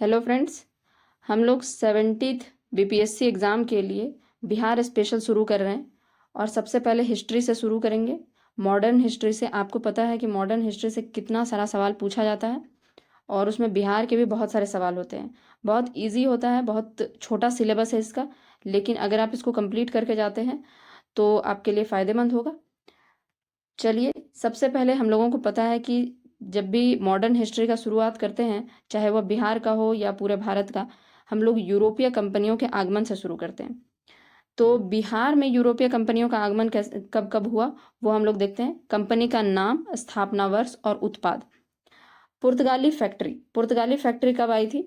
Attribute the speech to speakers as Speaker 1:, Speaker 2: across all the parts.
Speaker 1: Hello friends, हम लोग 70th BPSC exam के लिए बिहार स्पेशल शुरू कर रहे हैं। और सबसे पहले हिस्ट्री से शुरू करेंगे। मॉडर्न हिस्ट्री से आपको पता है कि मॉडर्न हिस्ट्री से कितना सारा सवाल पूछा जाता है और उसमें बिहार के भी बहुत सारे सवाल होते हैं। बहुत इजी होता है, बहुत छोटा सिलेबस है इसका, लेकिन अगर आप इसको कंप्लीट करके जाते हैं तो आपके लिए फ़ायदेमंद होगा। चलिए, सबसे पहले हम लोगों को पता है कि जब भी मॉडर्न हिस्ट्री का शुरुआत करते हैं, चाहे वह बिहार का हो या पूरे भारत का, हम लोग यूरोपीय कंपनियों के आगमन से शुरू करते हैं। तो बिहार में यूरोपीय कंपनियों का आगमन कैसे कब कब हुआ, वो हम लोग देखते हैं। कंपनी का नाम, स्थापना वर्ष और उत्पाद। पुर्तगाली फैक्ट्री कब आई थी?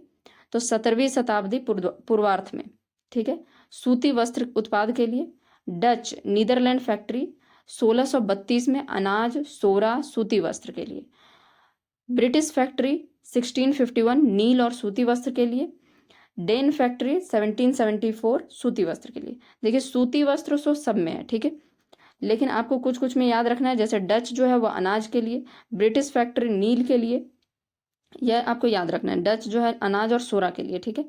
Speaker 1: तो 17वीं शताब्दी पूर्वार्ध में। ठीक है। सूती वस्त्र उत्पाद के लिए। डच नीदरलैंड फैक्ट्री 1632 में अनाज, सोरा, सूती वस्त्र के लिए। ब्रिटिश फैक्ट्री 1651 नील और सूती वस्त्र के लिए। डेन फैक्ट्री 1774 सूती वस्त्र के लिए। देखिए, सूती वस्त्र सो सब में है, ठीक है, लेकिन आपको कुछ कुछ में याद रखना है। जैसे डच जो है वो अनाज के लिए, ब्रिटिश फैक्ट्री नील के लिए, यह आपको याद रखना है। डच जो है अनाज और सोरा के लिए, ठीक है।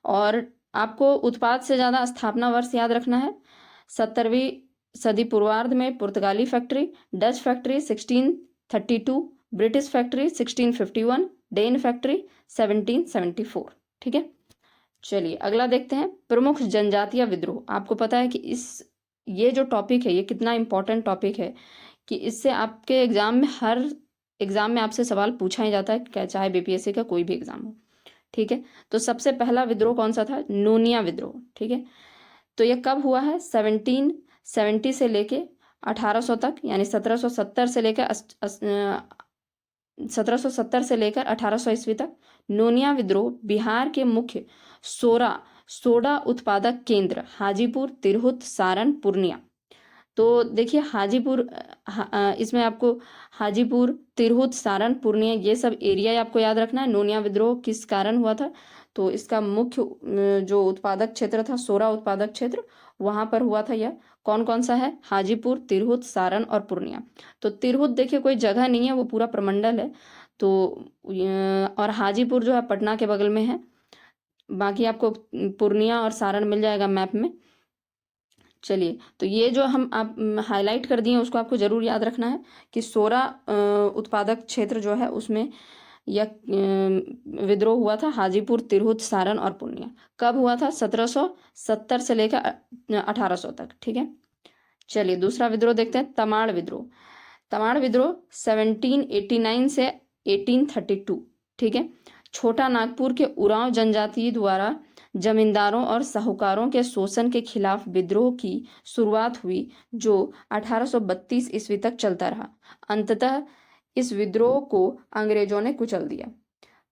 Speaker 1: और आपको उत्पाद से ज़्यादा स्थापना वर्ष याद रखना है। 17वीं सदी पूर्वार्ध में पुर्तगाली factory, Dutch factory 1632, British factory 1651, Dane factory 1774। ठीक है। चलिए अगला देखते हैं, प्रमुख जनजातीय विद्रोह। आपको पता है कि ये जो टॉपिक है ये कितना इंपॉर्टेंट टॉपिक है कि इससे आपके हर एग्जाम में आपसे सवाल पूछा ही जाता है, चाहे बीपीएससी का कोई भी एग्जाम हो। ठीक है। तो सबसे पहला विद्रोह कौन सा था? नूनिया विद्रोह। ठीक है। तो यह कब हुआ है? 1770 से लेके 1800 तक, यानी 1770 से लेकर 1770 से लेकर 1800 ईस्वी तक। नूनिया विद्रोह बिहार के मुख्य सोडा उत्पादक केंद्र हाजीपुर, तिरहुत, सारण, पूर्णिया। तो देखिए हाजीपुर, इसमें आपको हाजीपुर, तिरहुत, सारण, पूर्णिया ये सब एरिया आपको याद रखना है। नूनिया विद्रोह किस कारण हुआ था? तो इसका मुख्य जो उत्पादक क्षेत्र था, सोडा उत्पादक क्षेत्र, वहां पर हुआ था। यह कौन कौन सा है? हाजीपुर, तिरहुत, सारण और पूर्णिया। तो तिरहुत देखिए कोई जगह नहीं है, वो पूरा प्रमंडल है। तो और हाजीपुर जो है पटना के बगल में है। बाकी आपको पूर्णिया और सारण मिल जाएगा मैप में। चलिए, तो ये जो हम आप हाईलाइट कर दिए उसको आपको जरूर याद रखना है कि सोडा उत्पादक क्षेत्र जो है उसमें यह विद्रोह हुआ था। हाजीपुर, तिरहुत, सारण और पूर्णिया कब हुआ था? 1770 से लेकर 1800 तक। ठीक है। चलिए दूसरा विद्रोह देखते हैं, तमाड़ विद्रोह। तमाड़ विद्रोह 1789 से 1832। ठीक है। छोटा नागपुर के उरांव जनजाति द्वारा जमींदारों और साहूकारों के शोषण के खिलाफ विद्रोह की शुरुआत हुई, जो 1832 ईस्वी तक चलता रहा। अंततः इस विद्रोह को अंग्रेजों ने कुचल दिया।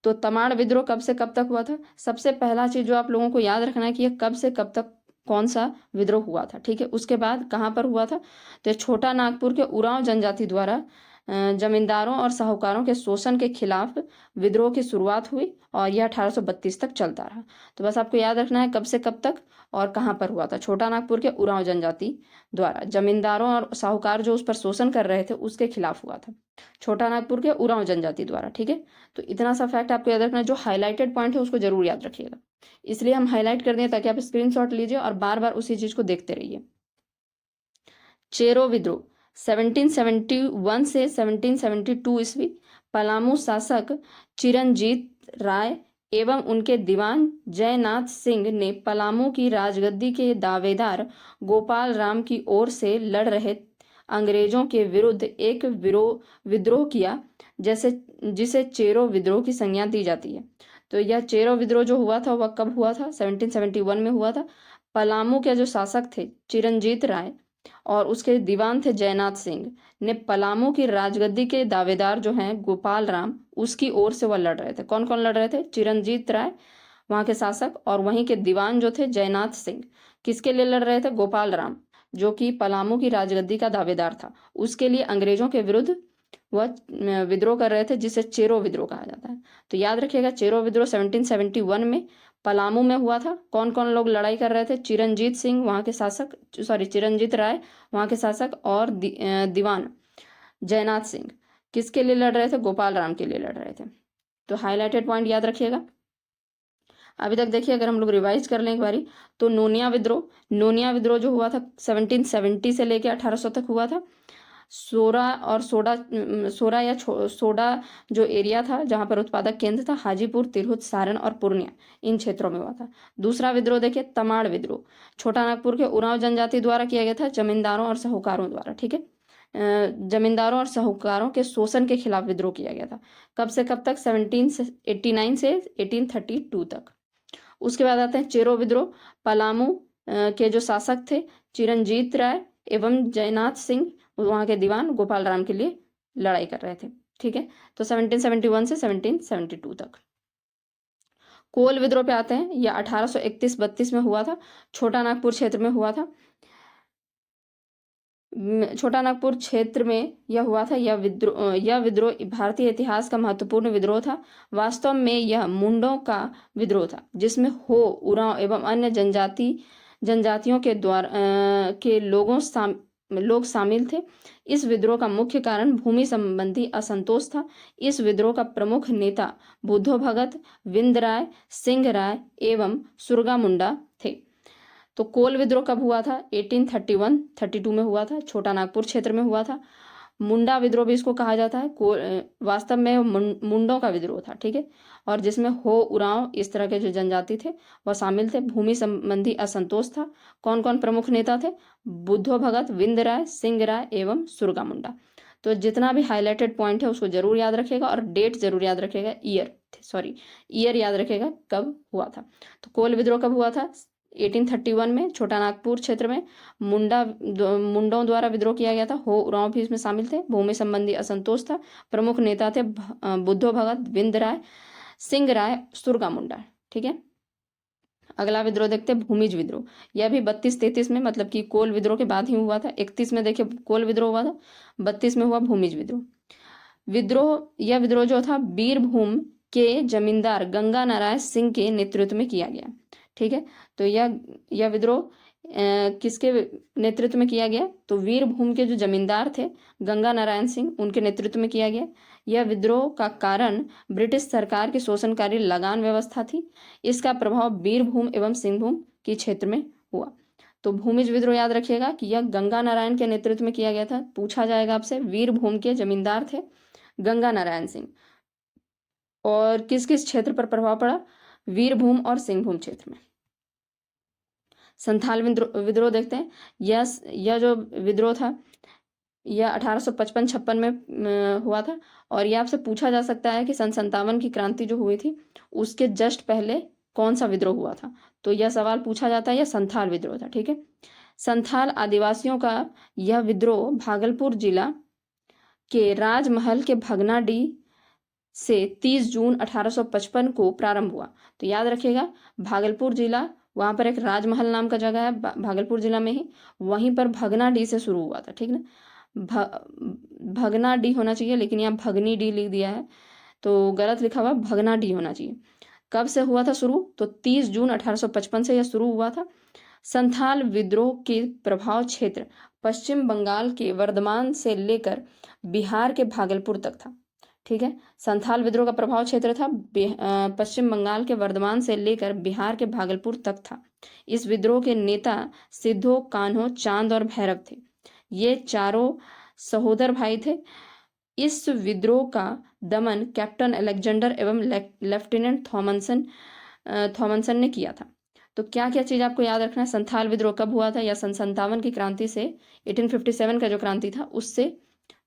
Speaker 1: तो तमाड़ विद्रोह कब से कब तक हुआ था? सबसे पहला चीज जो आप लोगों को याद रखना है कि यह कब से कब तक कौन सा विद्रोह हुआ था। ठीक है। उसके बाद कहाँ पर हुआ था? तो छोटा नागपुर के उरांव जनजाति द्वारा जमींदारों और साहूकारों के शोषण के खिलाफ विद्रोह की शुरुआत हुई और यह 1832 तक चलता रहा। तो बस आपको याद रखना है कब से कब तक और कहाँ पर हुआ था। छोटा नागपुर के उरांव जनजाति द्वारा जमींदारों और साहूकार जो उस पर शोषण कर रहे थे उसके खिलाफ हुआ था। छोटा नागपुर के उरांव जनजाति द्वारा। ठीक है। तो इतना सा फैक्ट आपको याद रखना है। जो हाईलाइटेड पॉइंट है उसको जरूर याद रखिएगा, इसलिए हम हाईलाइट कर दें ताकि आप स्क्रीनशॉट लीजिए और बार बार उसी चीज को देखते रहिए। चेरो विद्रोह 1771 से 1772 ईस्वी। पलामू शासक चिरंजीत राय एवं उनके दीवान जयनाथ सिंह ने पलामू की राजगद्दी के दावेदार गोपाल राम की ओर से लड़ रहे अंग्रेजों के विरुद्ध एक विद्रोह किया, जिसे चेरो विद्रोह की संज्ञा दी जाती है। तो यह चेरो विद्रोह जो हुआ था वह कब हुआ था? 1771 में हुआ था। पलामू के जो शासक थे चिरंजीत राय और उसके दीवान थे जयनाथ सिंह ने पलामू की राजगद्दी के दावेदार जो हैं गोपाल राम, उसकी ओर से वह लड़ रहे थे। कौन कौन लड़ रहे थे? चिरंजीत राय वहां के शासक और वहीं के दीवान जो थे जयनाथ सिंह। किसके लिए लड़ रहे थे? गोपाल राम, जो कि पलामू की राजगद्दी का दावेदार था। उसके लिए अंग्रेजों के विरुद्ध वह विद्रोह कर रहे थे, जिसे चेरो विद्रोह कहा जाता है। तो याद रखिएगा, चेरो विद्रोह 1771 में पलामू में हुआ था। कौन कौन लोग लड़ाई कर रहे थे? चिरंजीत सिंह वहां के शासक, चिरंजीत राय वहां के शासक और दीवान जयनाथ सिंह किसके लिए लड़ रहे थे? गोपाल राम के लिए लड़ रहे थे। तो हाईलाइटेड पॉइंट याद रखिएगा। अभी तक देखिए, अगर हम लोग रिवाइज कर लें एक बारी, तो नोनिया विद्रोह जो हुआ था 1770 से लेके 1800 तक हुआ था। सोडा जो एरिया था जहां पर उत्पादक केंद्र था, हाजीपुर, तिरहुत, सारण और पूर्णिया, इन क्षेत्रों में हुआ था। दूसरा विद्रोह देखिए, तमाड़ विद्रोह, छोटा नागपुर के उरांव जनजाति द्वारा किया गया था, जमींदारों और साहूकारों द्वारा। ठीक है, जमींदारों और साहूकारों के शोषण के खिलाफ विद्रोह किया गया था। कब से कब तक? 1789 से 1832 तक। उसके बाद आते हैं चेरो विद्रोह। पलामू के जो शासक थे चिरंजीत राय एवं जयनाथ सिंह, वहां के दीवान गोपाल राम के लिए लड़ाई कर रहे थे। ठीक है, तो 1771 से 1772 तक। कोल विद्रोह पे आते हैं, यह 1831-32 में हुआ था, छोटा नागपुर क्षेत्र में हुआ था। छोटा नागपुर क्षेत्र में यह हुआ था। यह विद्रोह भारतीय इतिहास का महत्वपूर्ण विद्रोह था। वास्तव में यह मुंडों का विद्रोह था, जिसमें हो, उरांव एवं अन्य जनजातियों के द्वारा के लोग शामिल थे। इस विद्रोह का मुख्य कारण भूमि संबंधी असंतोष था। इस विद्रोह का प्रमुख नेता बुद्धो भगत, विंद राय, सिंह राय एवं सुरगा मुंडा थे। तो कोल विद्रोह कब हुआ था? 1831-32 में हुआ था, छोटा नागपुर क्षेत्र में हुआ था। मुंडा विद्रोह भी इसको कहा जाता है। वास्तव में मुंडों का विद्रोह था। ठीक है, और जिसमें हो, उरांव, इस तरह के जो जनजाति थे वह शामिल थे। भूमि संबंधी असंतोष था। कौन कौन प्रमुख नेता थे? बुद्धो भगत, विंद राय, सिंह राय एवं सुरगा मुंडा। तो जितना भी हाईलाइटेड पॉइंट है उसको जरूर याद रखेगा, और डेट जरूर याद रखेगा, ईयर याद रखेगा कब हुआ था। तो कोल विद्रोह कब हुआ था? 1831 में, छोटा नागपुर क्षेत्र में मुंडों द्वारा विद्रोह किया गया था। हो, उरांव भी इसमें शामिल थे। भूमि संबंधी असंतोष था। प्रमुख नेता थे बुद्धो भगत, विंद राय, सिंह राय, सुरगा मुंडा। ठीक है, अगला विद्रोह देखते हैं, भूमिज विद्रोह। यह भी 32-33 में, मतलब कि कोल विद्रोह के बाद ही हुआ था। 31 में देखिए कोल विद्रोह हुआ था, 32 में हुआ भूमिज यह विद्रोह जो था बीरभूम के जमींदार गंगा नारायण सिंह के नेतृत्व में किया गया। ठीक है, तो यह विद्रोह किसके नेतृत्व में किया गया? तो वीरभूम के जो जमींदार थे गंगा नारायण सिंह, उनके नेतृत्व में किया गया। यह विद्रोह का कारण ब्रिटिश सरकार की शोषणकारी लगान व्यवस्था थी। इसका प्रभाव बीरभूम एवं सिंहभूम के क्षेत्र में हुआ। तो भूमिज विद्रोह याद रखिएगा कि यह गंगा नारायण के नेतृत्व में किया गया था। पूछा जाएगा आपसे, वीरभूम के जमींदार थे गंगा नारायण सिंह। और किस किस क्षेत्र पर प्रभाव पड़ा? वीरभूम और सिंहभूम क्षेत्र में। संथाल विद्रोह देखते हैं। यह जो विद्रोह था यह 1855-56 में हुआ था। और यह आपसे पूछा जा सकता है कि सन 57 की क्रांति जो हुई थी उसके जस्ट पहले कौन सा विद्रोह हुआ था? तो यह सवाल पूछा जाता है। यह संथाल विद्रोह था। ठीक है, संथाल आदिवासियों का यह विद्रोह भागलपुर जिला के राजमहल के भगनाडीह से 30 जून 1855 को प्रारंभ हुआ। तो याद रखिएगा, भागलपुर जिला, वहां पर एक राजमहल नाम का जगह है भागलपुर जिला में ही, वहीं पर भगनाडीह से शुरू हुआ था। ठीक ना, भगनाडीह होना चाहिए, लेकिन यहाँ भगनीडीह लिख दिया है तो गलत लिखा हुआ, भगनाडीह होना चाहिए। कब से हुआ था शुरू? तो 30 जून 1855 से यह शुरू हुआ था। संथाल विद्रोह के प्रभाव क्षेत्र पश्चिम बंगाल के वर्धमान से लेकर बिहार के भागलपुर तक था। ठीक है, संथाल विद्रोह का प्रभाव क्षेत्र था पश्चिम बंगाल के वर्धमान से लेकर बिहार के भागलपुर तक था। इस विद्रोह के नेता सिद्धो, कान्हो, चांद और भैरव थे। ये चारों सहोदर भाई थे। इस विद्रोह का दमन कैप्टन अलेक्जेंडर एवं लेफ्टिनेंट थॉमसन ने किया था। तो क्या क्या चीज आपको याद रखना है? संथाल विद्रोह कब हुआ था? या सन 57 की क्रांति से 1857 का जो क्रांति था उससे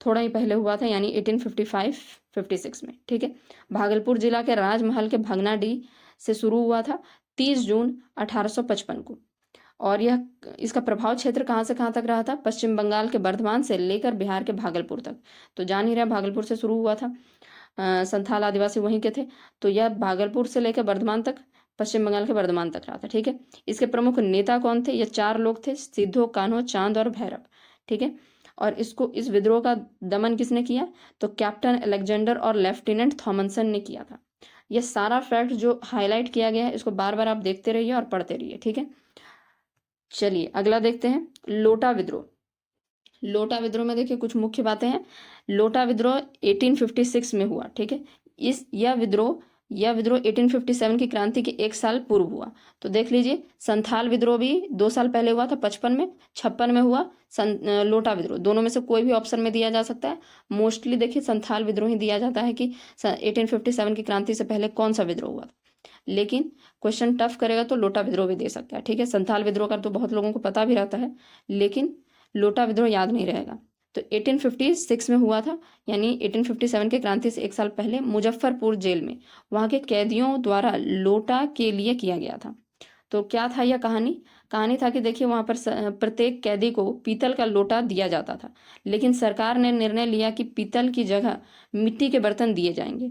Speaker 1: थोड़ा ही पहले हुआ था, यानी 1855-56 में। ठीक है, भागलपुर जिला के राजमहल के भगनाडीह से शुरू हुआ था 30 जून 1855 को। और यह इसका प्रभाव क्षेत्र कहाँ से कहाँ तक रहा था? पश्चिम बंगाल के बर्धमान से लेकर बिहार के भागलपुर तक। तो जान ही रहे, भागलपुर से शुरू हुआ था। संथाल आदिवासी वहीं के थे। तो यह भागलपुर से लेकर बर्धमान तक, पश्चिम बंगाल के बर्धमान तक रहा था। ठीक है, इसके प्रमुख नेता कौन थे? ये 4 लोग थे, सिद्धो, कान्हो, चांद और भैरव। ठीक है, और इस विद्रोह का दमन किसने किया? तो कैप्टन अलेक्जेंडर और लेफ्टिनेंट थॉमसन ने किया था। यह सारा फैक्ट जो हाईलाइट किया गया है इसको बार बार आप देखते रहिए और पढ़ते रहिए। ठीक है, चलिए अगला देखते हैं, लोटा विद्रोह। लोटा विद्रोह में देखिए कुछ मुख्य बातें हैं। लोटा विद्रोह 1856 में हुआ। ठीक है, यह विद्रोह यह विद्रोह 1857 की क्रांति के 1 साल पूर्व हुआ। तो देख लीजिए, संथाल विद्रोह भी 2 साल पहले हुआ था 55 में, 56 में हुआ लोटा विद्रोह। दोनों में से कोई भी ऑप्शन में दिया जा सकता है। मोस्टली देखिए संथाल विद्रोह ही दिया जाता है कि 1857 की क्रांति से पहले कौन सा विद्रोह हुआ था, लेकिन क्वेश्चन टफ करेगा तो लोटा विद्रोह भी दे सकता है। ठीक है, संथाल विद्रोह का तो बहुत लोगों को पता भी रहता है, लेकिन लोटा विद्रोह याद नहीं रहेगा। तो 1856 में हुआ था, यानी 1857 के क्रांति से 1 साल पहले मुजफ्फरपुर जेल में वहां के कैदियों द्वारा लोटा के लिए किया गया था। तो क्या था यह कहानी था कि देखिए वहां पर प्रत्येक कैदी को पीतल का लोटा दिया जाता था, लेकिन सरकार ने निर्णय लिया कि पीतल की जगह मिट्टी के बर्तन दिए जाएंगे।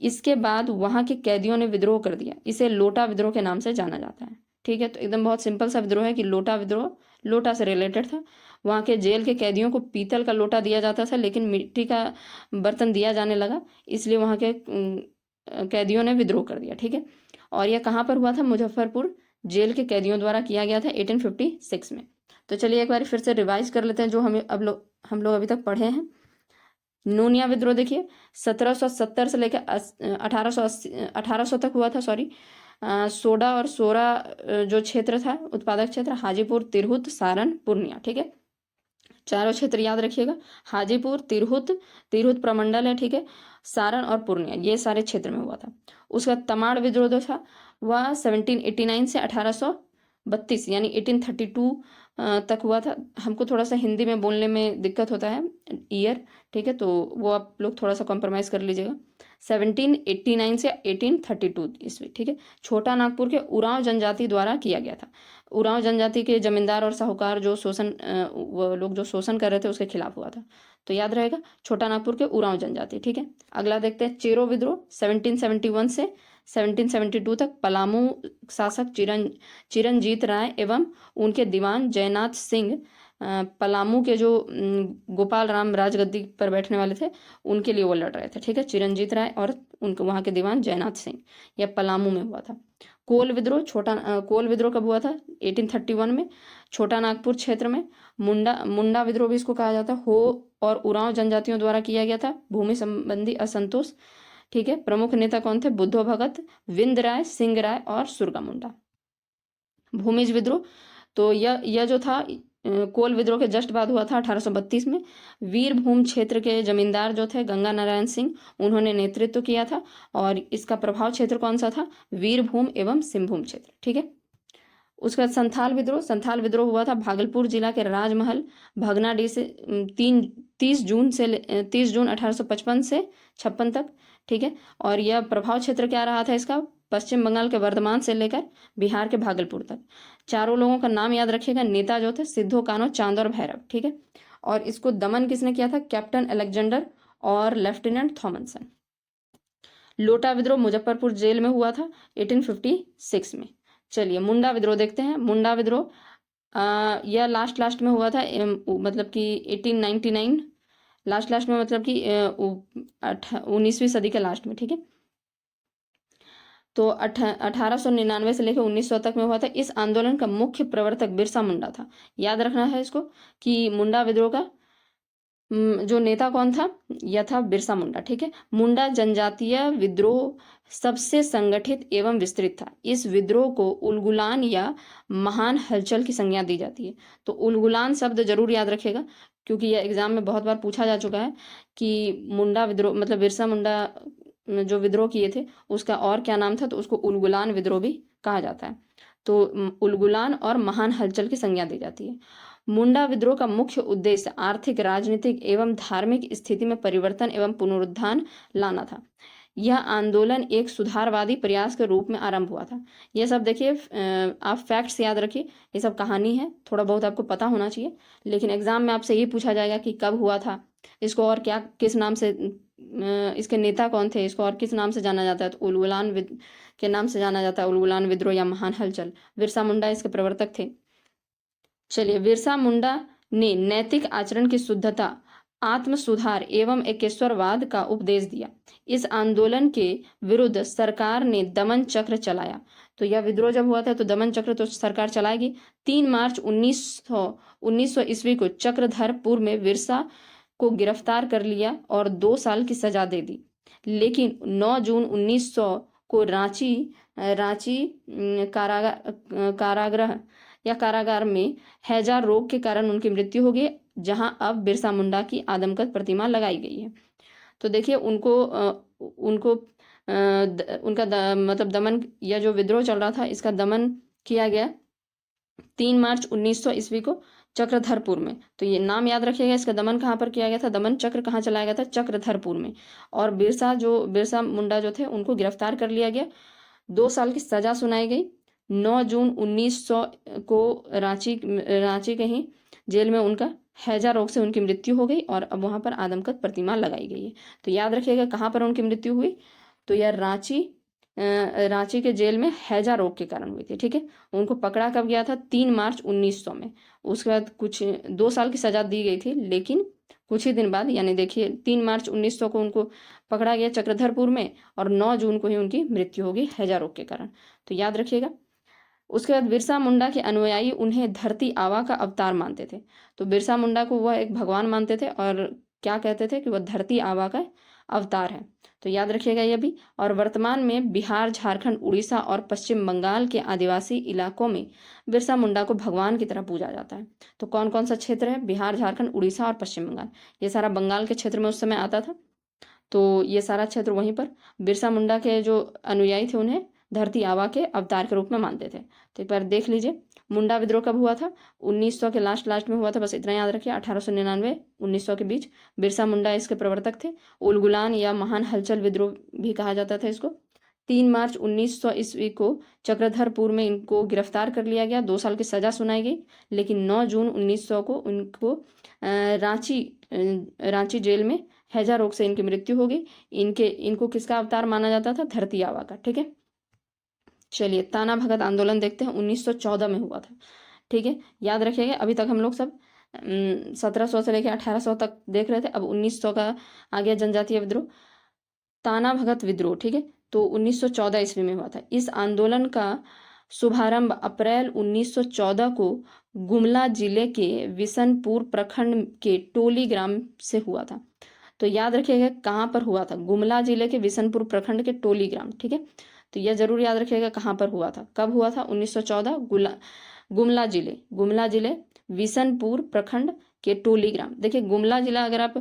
Speaker 1: इसके बाद वहां के कैदियों ने विद्रोह कर दिया। इसे लोटा विद्रोह के नाम से जाना जाता है। ठीक है, तो एकदम बहुत सिंपल सा विद्रोह है कि लोटा विद्रोह लोटा से रिलेटेड था। वहां के जेल के कैदियों को पीतल का लोटा दिया जाता था, लेकिन मिट्टी का बर्तन दिया जाने लगा, इसलिए वहां के कैदियों ने विद्रोह कर दिया। ठीक है, और यह कहाँ पर हुआ था? मुजफ्फरपुर जेल के कैदियों द्वारा किया गया था 1856 में। तो चलिए एक बार फिर से रिवाइज कर लेते हैं जो हम लोग अभी तक पढ़े हैं। नूनिया विद्रोह देखिए 1770 से लेकर 1800 तक हुआ था। सोडा और सोरा जो क्षेत्र था, उत्पादक क्षेत्र, हाजीपुर, तिरहुत, सारण, पूर्णिया। ठीक है, चारों क्षेत्र याद रखिएगा। हाजीपुर, तिरहुत प्रमंडल है, ठीक है, सारण और पूर्णिया, ये सारे क्षेत्र में हुआ था। उसका तमाड़ विद्रोह जो था वह 1789 से 1832 यानी 1832 तक हुआ था। हमको थोड़ा सा हिंदी में बोलने में दिक्कत होता है ईयर, ठीक है, तो वो आप लोग थोड़ा सा कॉम्प्रोमाइज़ कर लीजिएगा। 1789 से 1832 ईस्वी। ठीक है, छोटा नागपुर के उरांव जनजाति द्वारा किया गया था। उरांव जनजाति के जमींदार और साहूकार जो वो लोग जो शोषण कर रहे थे उसके खिलाफ हुआ था, तो याद रहेगा छोटा नागपुर के उरांव जनजाति। ठीक है, अगला देखते हैं चेरो विद्रोह 1771 से 1772 तक। पलामू शासक चिरंजीत राय एवं उनके दीवान जयनाथ सिंह पलामू के जो गोपाल राम राजगद्दी पर बैठने वाले थे उनके लिए वो लड़ रहे थे। ठीक है, चिरंजीत राय और उनके वहाँ के दीवान जयनाथ सिंह, यह पलामू में हुआ था। कोल विद्रोह कब हुआ था? 1831 में, छोटा नागपुर क्षेत्र में। मुंडा विद्रोह भी इसको कहा जाता है, हो और उरांव जनजातियों द्वारा किया गया था, भूमि संबंधी असंतोष। ठीक है, प्रमुख नेता कौन थे? बुद्धो भगत, विंद राय, सिंह राय और सुरगा मुंडा। भूमिज विद्रोह, तो यह जो था कोल विद्रोह के जस्ट बाद हुआ था 1832 में। वीरभूम क्षेत्र के जमींदार जो थे गंगा नारायण सिंह, उन्होंने नेतृत्व किया था, और इसका प्रभाव क्षेत्र कौन सा था? वीरभूम एवं सिंहभूम क्षेत्र। ठीक है, उसका संथाल विद्रोह हुआ था भागलपुर जिला के राजमहल भगनाडीह से 30 जून 1855 से 56 तक। ठीक है, और यह प्रभाव क्षेत्र क्या रहा था इसका? पश्चिम बंगाल के वर्धमान से लेकर बिहार के भागलपुर तक। चारों लोगों का नाम याद रखिएगा। नेता जो थे सिद्धो कान्हो, चांद और भैरव। ठीक है, और इसको दमन किसने किया था? कैप्टन अलेक्जेंडर और लेफ्टिनेंट थॉमसन। लोटा विद्रोह मुजफ्फरपुर जेल में हुआ था 1856 में। चलिए मुंडा विद्रोह देखते हैं। मुंडा विद्रोह यह लास्ट में हुआ था, मतलब कि 1899 लास्ट में, मतलब कि 19वीं सदी के लास्ट में। ठीक है, तो 1899 से लेकर 1900 तक में हुआ था। इस आंदोलन का मुख्य प्रवर्तक बिरसा मुंडा था। याद रखना है इसको कि मुंडा विद्रोह का जो नेता कौन था? यह था बिरसा मुंडा। ठीक है, मुंडा जनजातीय विद्रोह सबसे संगठित एवं विस्तृत था। इस विद्रोह को उलगुलान या महान हलचल की संज्ञा दी जाती है। तो उलगुलान शब्द जरूर याद रखेगा, क्योंकि यह एग्जाम में बहुत बार पूछा जा चुका है कि मुंडा विद्रोह मतलब बिरसा मुंडा जो विद्रोह किए थे उसका और क्या नाम था, तो उसको उलगुलान विद्रोह भी कहा जाता है। तो उलगुलान और महान हलचल की संज्ञा दी जाती है। मुंडा विद्रोह का मुख्य उद्देश्य आर्थिक, राजनीतिक एवं धार्मिक स्थिति में परिवर्तन एवं पुनरुत्थान लाना था। यह आंदोलन एक सुधारवादी प्रयास के रूप में आरंभ हुआ था। यह सब देखिए, आप फैक्ट्स याद रखिए, ये सब कहानी है, थोड़ा बहुत आपको पता होना चाहिए, लेकिन एग्जाम में आपसे ये पूछा जाएगा कि कब हुआ था, इसको और क्या किस नाम से, इसके नेता कौन थे, इसको और किस नाम से जाना जाता है, तो उलगुलान के नाम से जाना जाता है, उलगुलान विद्रोह या महान हलचल। बिरसा मुंडा इसके प्रवर्तक थे। चलिए, बिरसा मुंडा ने नैतिक आचरण की शुद्धता, आत्म सुधार एवं एकेश्वरवाद का उपदेश दिया। इस आंदोलन के विरुद्ध सरकार ने दमन चक्र चलाया। तो यह विद्रोह जब हुआ था तो दमन चक्र तो सरकार चलाएगी। 3 मार्च 1900 ईस्वी को चक्रधरपुर में बिरसा को गिरफ्तार कर लिया और 2 साल की सजा दे दी। लेकिन 9 जून 1900 को रांची कारागृह या कारागार में हैजा रोग के कारण उनकी मृत्यु हो गई, जहां अब बिरसा मुंडा की आदमकद प्रतिमा लगाई गई है। तो देखिए उनको उनका मतलब दमन या जो विद्रोह चल रहा था इसका दमन किया गया 3 मार्च 1900 ईस्वी को चक्रधरपुर में। तो ये नाम याद रखिएगा, इसका दमन कहाँ पर किया गया था, दमन चक्र कहाँ चलाया गया था, चक्रधरपुर में। और बिरसा मुंडा जो थे उनको गिरफ्तार कर लिया गया, 2 साल की सजा सुनाई गई। 9 जून 1900 को रांची के ही जेल में उनका हैजा रोग से उनकी मृत्यु हो गई और अब वहां पर आदमकद प्रतिमा लगाई गई है। तो याद रखिएगा कहाँ पर उनकी मृत्यु हुई, तो यह रांची के जेल में हैजा रोग के कारण हुई थी। ठीक है, उनको पकड़ा कब गया था, 3 मार्च 1900 में। उसके बाद कुछ 2 साल की सजा दी गई थी, लेकिन कुछ ही दिन बाद यानी देखिए 3 मार्च 1900 को उनको पकड़ा गया चक्रधरपुर में और 9 जून को ही उनकी मृत्यु हो गई हैजा रोग के कारण। तो याद रखिएगा। उसके बाद बिरसा मुंडा के अनुयायी उन्हें धरती आबा का अवतार मानते थे। तो बिरसा मुंडा को वह एक भगवान मानते थे और क्या कहते थे कि वह धरती आबा का अवतार है। तो याद रखिएगा यह भी। और वर्तमान में बिहार, झारखंड, उड़ीसा और पश्चिम बंगाल के आदिवासी इलाकों में बिरसा मुंडा को भगवान की तरह पूजा जाता है। तो कौन कौन सा क्षेत्र है, बिहार, झारखंड, उड़ीसा और पश्चिम बंगाल, ये सारा बंगाल के क्षेत्र में उस समय आता था। तो ये सारा क्षेत्र वहीं पर बिरसा मुंडा के जो अनुयायी थे उन्हें धरती आबा के अवतार के रूप में मानते थे। तो एक बार देख लीजिए मुंडा विद्रोह कब हुआ था, 1900 के लास्ट में हुआ था, बस इतना याद रखिए। 1899 1900 के बीच बिरसा मुंडा इसके प्रवर्तक थे। उलगुलान या महान हलचल विद्रोह भी कहा जाता था इसको। 3 मार्च 1900 ईस्वी को चक्रधरपुर में इनको गिरफ्तार कर लिया गया, 2 साल की सजा सुनाई गई, लेकिन 9 जून 1900 को उनको रांची जेल में हैजा रोग से इनकी मृत्यु हो गई। इनको किसका अवतार माना जाता था, धरती आबा का। ठीक है, चलिए ताना भगत आंदोलन देखते हैं, 1914 में हुआ था। ठीक है, याद रखिएगा। अभी तक हम लोग सब 1700 से लेकर 1800 तक देख रहे थे, अब 1900 का आ गया जनजातीय विद्रोह, ताना भगत विद्रोह। ठीक है, तो 1914 ईस्वी में हुआ था। इस आंदोलन का शुभारंभ अप्रैल 1914 को गुमला जिले के विशनपुर प्रखंड के टोली ग्राम से हुआ था। तो याद रखिएगा कहाँ पर हुआ था, गुमला जिले के विशनपुर प्रखंड के टोली ग्राम। ठीक है, तो यह जरूर याद रखिएगा कहाँ पर हुआ था, कब हुआ था, 1914 गुमला जिले विशनपुर प्रखंड के टोली ग्राम। देखिए गुमला जिला अगर आप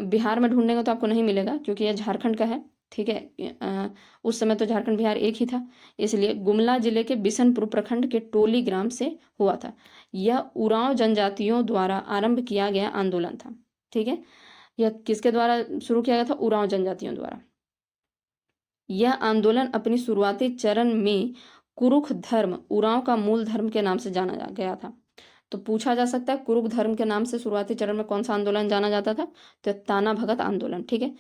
Speaker 1: बिहार में ढूंढेंगे तो आपको नहीं मिलेगा, क्योंकि यह झारखंड का है। ठीक है, उस समय तो झारखंड बिहार एक ही था, इसलिए गुमला जिले के बिशनपुर प्रखंड के टोली ग्राम से हुआ था। यह उरांव जनजातियों द्वारा आरंभ किया गया आंदोलन था। ठीक है, यह किसके द्वारा शुरू किया गया था, उरांव जनजातियों द्वारा। यह आंदोलन अपनी शुरुआती चरण में कुरुख धर्म, उरांव का मूल धर्म के नाम से जाना गया था। तो पूछा जा सकता है कुरुख धर्म के नाम से शुरुआती चरण में कौन सा आंदोलन जाना जाता था, तो ताना भगत आंदोलन। ठीक है,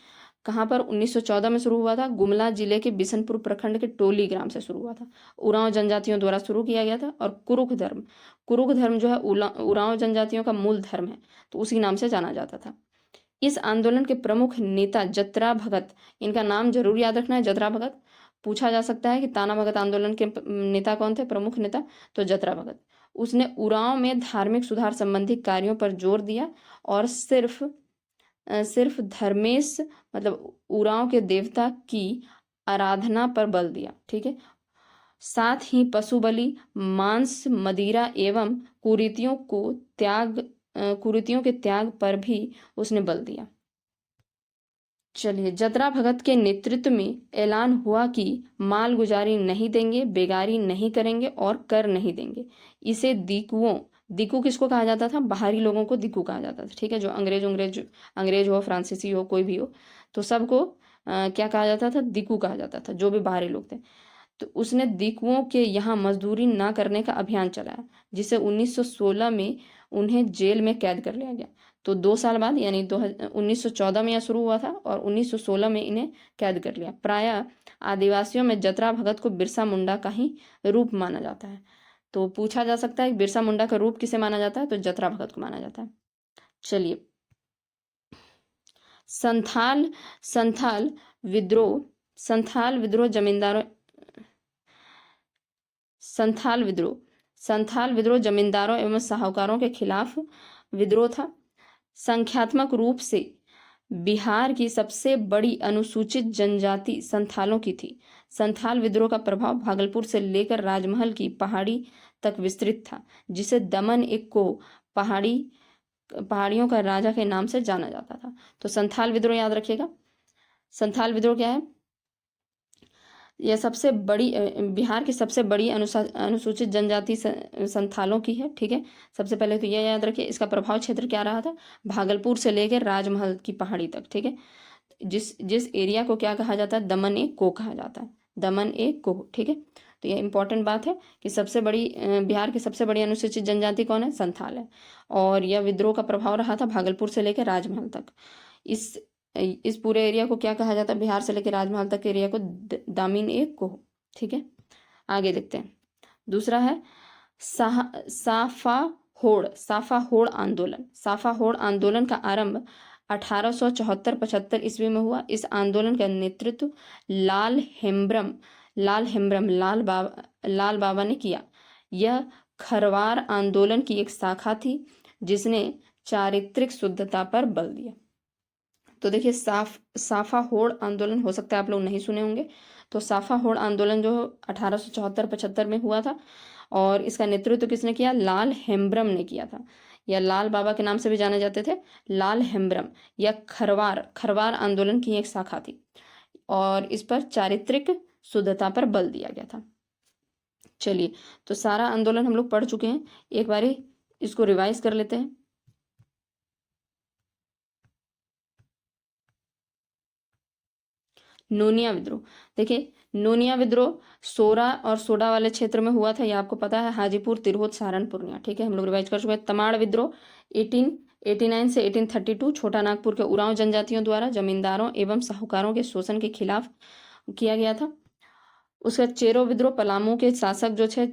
Speaker 1: कहाँ पर, 1914 में शुरू हुआ था, गुमला जिले के बिशनपुर प्रखंड के टोली ग्राम से शुरू हुआ था, उरांव जनजातियों द्वारा शुरू किया गया था। और कुरुख धर्म जो है उरांव जनजातियों का मूल धर्म है, तो उसी नाम से जाना जाता था। इस आंदोलन के प्रमुख नेता जतरा भगत, इनका नाम जरूर याद रखना है, जतरा भगत। पूछा जा सकता है कि ताना भगत आंदोलन के नेता कौन थे, प्रमुख नेता, तो जतरा भगत। उसने उरांव में धार्मिक सुधार संबंधी कार्यों पर जोर दिया और सिर्फ धर्मेश मतलब उरांव के देवता की आराधना पर बल दिया। ठीक है, साथ ही पशु बलि, मांस, मदिरा एवं कुरीतियों के त्याग पर भी उसने बल दिया। चलिए, जतरा भगत के नेतृत्व में ऐलान हुआ कि मालगुजारी नहीं देंगे, बेगारी नहीं करेंगे और कर नहीं देंगे। इसे दिकू किसको कहा जाता था, बाहरी लोगों को दिकू कहा जाता था। ठीक है, जो अंग्रेज हो, फ्रांसीसी हो, कोई भी हो, तो सबको क्या कहा जाता था, दिकू कहा जाता था, जो भी बाहरी लोग थे। तो उसने दिकुओं के यहाँ मजदूरी ना करने का अभियान चलाया, जिसे 1916 में उन्हें जेल में कैद कर लिया गया। तो 2 साल बाद यानी 1914 में यह शुरू हुआ था और 1916 में इन्हें कैद कर लिया। प्रायः आदिवासियों में जतरा भगत को बिरसा मुंडा का ही रूप माना जाता है। तो पूछा जा सकता है कि बिरसा मुंडा का रूप किसे माना जाता है, तो जतरा भगत को माना जाता है। चलिए, संथाल विद्रोह जमींदारों एवं साहूकारों के खिलाफ विद्रोह था। संख्यात्मक रूप से बिहार की सबसे बड़ी अनुसूचित जनजाति संथालों की थी। संथाल विद्रोह का प्रभाव भागलपुर से लेकर राजमहल की पहाड़ी तक विस्तृत था, जिसे दमन एक को पहाड़ियों का राजा के नाम से जाना जाता था। तो संथाल विद्रोह याद रखिएगा। संथाल विद्रोह क्या है? यह सबसे बड़ी बिहार की सबसे बड़ी अनुसूचित जनजाति संथालों की है। ठीक है, सबसे पहले तो यह याद रखिए। इसका प्रभाव क्षेत्र क्या रहा था? भागलपुर से लेकर राजमहल की पहाड़ी तक। ठीक है, जिस जिस एरिया को क्या कहा जाता है? दमन एक को कहा जाता है, दमन एक को। ठीक है, तो यह इंपॉर्टेंट बात है कि सबसे बड़ी बिहार की सबसे बड़ी अनुसूचित जनजाति कौन है? संथाल है। और यह विद्रोह का प्रभाव रहा था भागलपुर से लेकर राजमहल तक। इस पूरे एरिया को क्या कहा जाता है? बिहार से लेकर राजमहल तक के एरिया को दामिन एक को। ठीक है, आगे देखते हैं। दूसरा है साफा होड़ आंदोलन का आरंभ 1874-75 ईस्वी में हुआ। इस आंदोलन का नेतृत्व लाल बाबा ने किया। यह खरवार आंदोलन की एक शाखा थी जिसने चारित्रिक शुद्धता पर बल दिया। तो देखिए, साफा होड़ आंदोलन, हो सकता है आप लोग नहीं सुने होंगे। तो साफा होड़ आंदोलन जो 1874-75 में हुआ था, और इसका नेतृत्व किसने किया? लाल हेम्ब्रम ने किया था, या लाल बाबा के नाम से भी जाने जाते थे, लाल हेम्ब्रम। या खरवार आंदोलन की एक शाखा थी, और इस पर चारित्रिक शुद्धता पर बल दिया गया था। चलिए, तो सारा आंदोलन हम लोग पढ़ चुके हैं, एक बारी इसको रिवाइज कर लेते हैं। नोनिया विद्रोह, देखिए नोनिया विद्रोह सोरा और सोडा वाले क्षेत्र में हुआ था, ये आपको पता है, हाजीपुर, तिरहुत, सारण, पूर्णिया। ठीक है, हम लोग रिवाइज कर चुके हैं। तमाड़ विद्रोह 1889 से 1832 छोटा नागपुर के उरांव जनजातियों द्वारा जमींदारों एवं साहूकारों के शोषण के खिलाफ किया गया था। उसका चेरो विद्रोह पलामू के शासक जो थे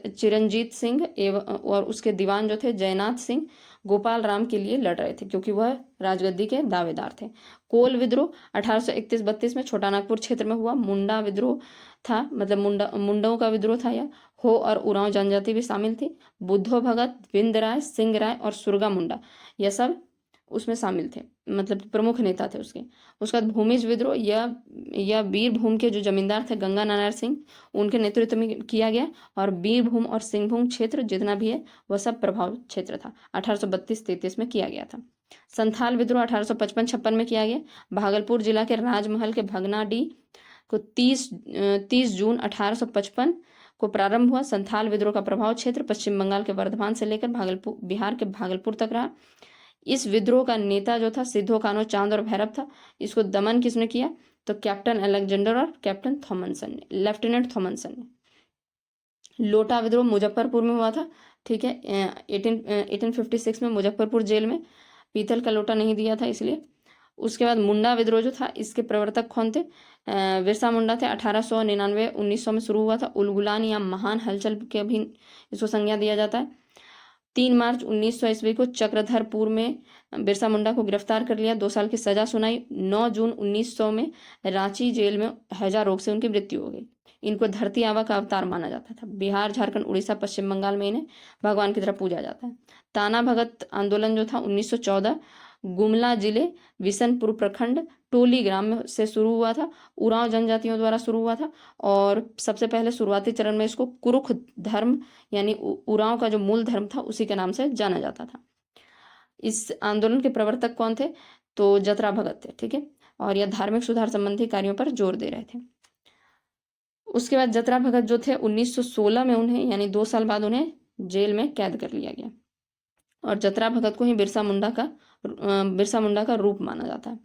Speaker 1: चिरंजीत सिंह एवं और उसके दीवान जो थे जयनाथ सिंह गोपाल राम के लिए लड़ रहे थे, क्योंकि वह राजगद्दी के दावेदार थे। कोल विद्रोह 1831-32 में छोटा नागपुर क्षेत्र में हुआ। मुंडा विद्रोह था, मतलब मुंडों का विद्रोह था यह। हो और उरांव जनजाति भी शामिल थी। बुद्धो भगत, विंद राय, सिंह राय और सुरगा मुंडा, यह सब उसमें शामिल थे, मतलब प्रमुख नेता थे उसके। उसका बाद भूमिज विद्रोह, यह बीरभूम के जो जमींदार थे गंगा नारायण सिंह, उनके नेतृत्व में किया गया। और बीरभूम और सिंहभूम क्षेत्र जितना भी है वह सब प्रभाव क्षेत्र था। 1832-33 में किया गया था। संथाल विद्रोह 1855-56 में किया गया। भागलपुर जिला के राजमहल के भगनाडीह को 30 जून 1855 को प्रारंभ हुआ। संथाल विद्रोह का प्रभाव क्षेत्र पश्चिम बंगाल के वर्धमान से लेकर बिहार के भागलपुर तक रहा। इस विद्रोह का नेता जो था सिद्धो कान्हो चांद और भैरव था। इसको दमन किसने किया? तो कैप्टन अलेक्जेंडर और कैप्टन थॉमसन ने, लेफ्टिनेंट थॉमसन ने। लोटा विद्रोह मुजफ्फरपुर में हुआ था। ठीक है, 1856 में मुजफ्फरपुर जेल में पीतल का लोटा नहीं दिया था इसलिए। उसके बाद मुंडा विद्रोह जो था, इसके प्रवर्तक कौन थे? बिरसा मुंडा थे। 1899-1900 में शुरू हुआ था। उलगुलान या महान हलचल के भी इसको संज्ञा दिया जाता है। 3 मार्च 1900 ईस्वी को चक्रधरपुर में बिरसा मुंडा को गिरफ्तार कर लिया, 2 साल की सजा सुनाई। 9 जून 1900 में रांची जेल में हैजा रोग से उनकी मृत्यु हो गई। इनको धरती आबा का अवतार माना जाता था। बिहार, झारखंड, उड़ीसा, पश्चिम बंगाल में इन्हें भगवान की तरह पूजा जाता है। ताना भगत आंदोलन जो था 1914 गुमला जिले विशनपुर प्रखंड टोली ग्राम में से शुरू हुआ था। उरांव जनजातियों द्वारा शुरू हुआ था, और सबसे पहले शुरुआती चरण में इसको कुरुख धर्म, यानी उरांव का जो मूल धर्म था उसी के नाम से जाना जाता था। इस आंदोलन के प्रवर्तक कौन थे? तो जतरा भगत थे। ठीक है, और यह धार्मिक सुधार संबंधी कार्यों पर जोर दे रहे थे। उसके बाद जतरा भगत जो थे 1916 में उन्हें, यानी 2 साल बाद उन्हें जेल में कैद कर लिया गया, और जतरा भगत को ही बिरसा मुंडा का रूप माना जाता है।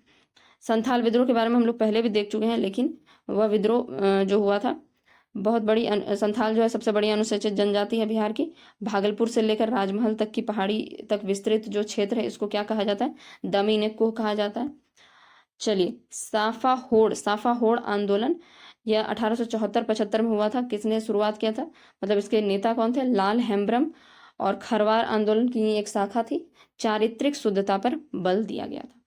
Speaker 1: संथाल विद्रोह के बारे में हम लोग पहले भी देख चुके हैं, लेकिन वह विद्रोह जो हुआ था बहुत बड़ी, संथाल जो है सबसे बड़ी अनुसूचित जनजाति है बिहार की। भागलपुर से लेकर राजमहल तक की पहाड़ी तक विस्तृत जो क्षेत्र है इसको क्या कहा जाता है? दमीन को कहा जाता है। चलिए, साफा होड़ आंदोलन यह 1874-75 में हुआ था। किसने शुरुआत किया था? मतलब इसके नेता कौन थे? लाल हेम्ब्रम। और खरवार आंदोलन की एक शाखा थी। चारित्रिक शुद्धता पर बल दिया गया था।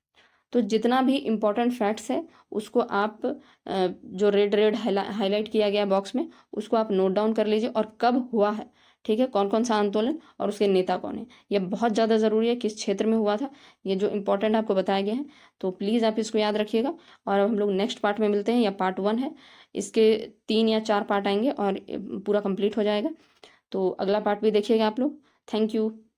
Speaker 1: तो जितना भी इम्पोर्टेंट फैक्ट्स है उसको आप जो रेड हाईलाइट किया गया बॉक्स में, उसको आप नोट डाउन कर लीजिए, और कब हुआ है ठीक है, कौन कौन सा आंदोलन और उसके नेता कौन है, यह बहुत ज़्यादा ज़रूरी है, किस क्षेत्र में हुआ था, ये जो इंपॉर्टेंट आपको बताया गया है। तो प्लीज़ आप इसको याद रखिएगा। और अब हम लोग नेक्स्ट पार्ट में मिलते हैं, या पार्ट 1 है, इसके 3 या 4 पार्ट आएंगे और पूरा कंप्लीट हो जाएगा। तो अगला पार्ट भी देखिएगा आप लोग। Thank you.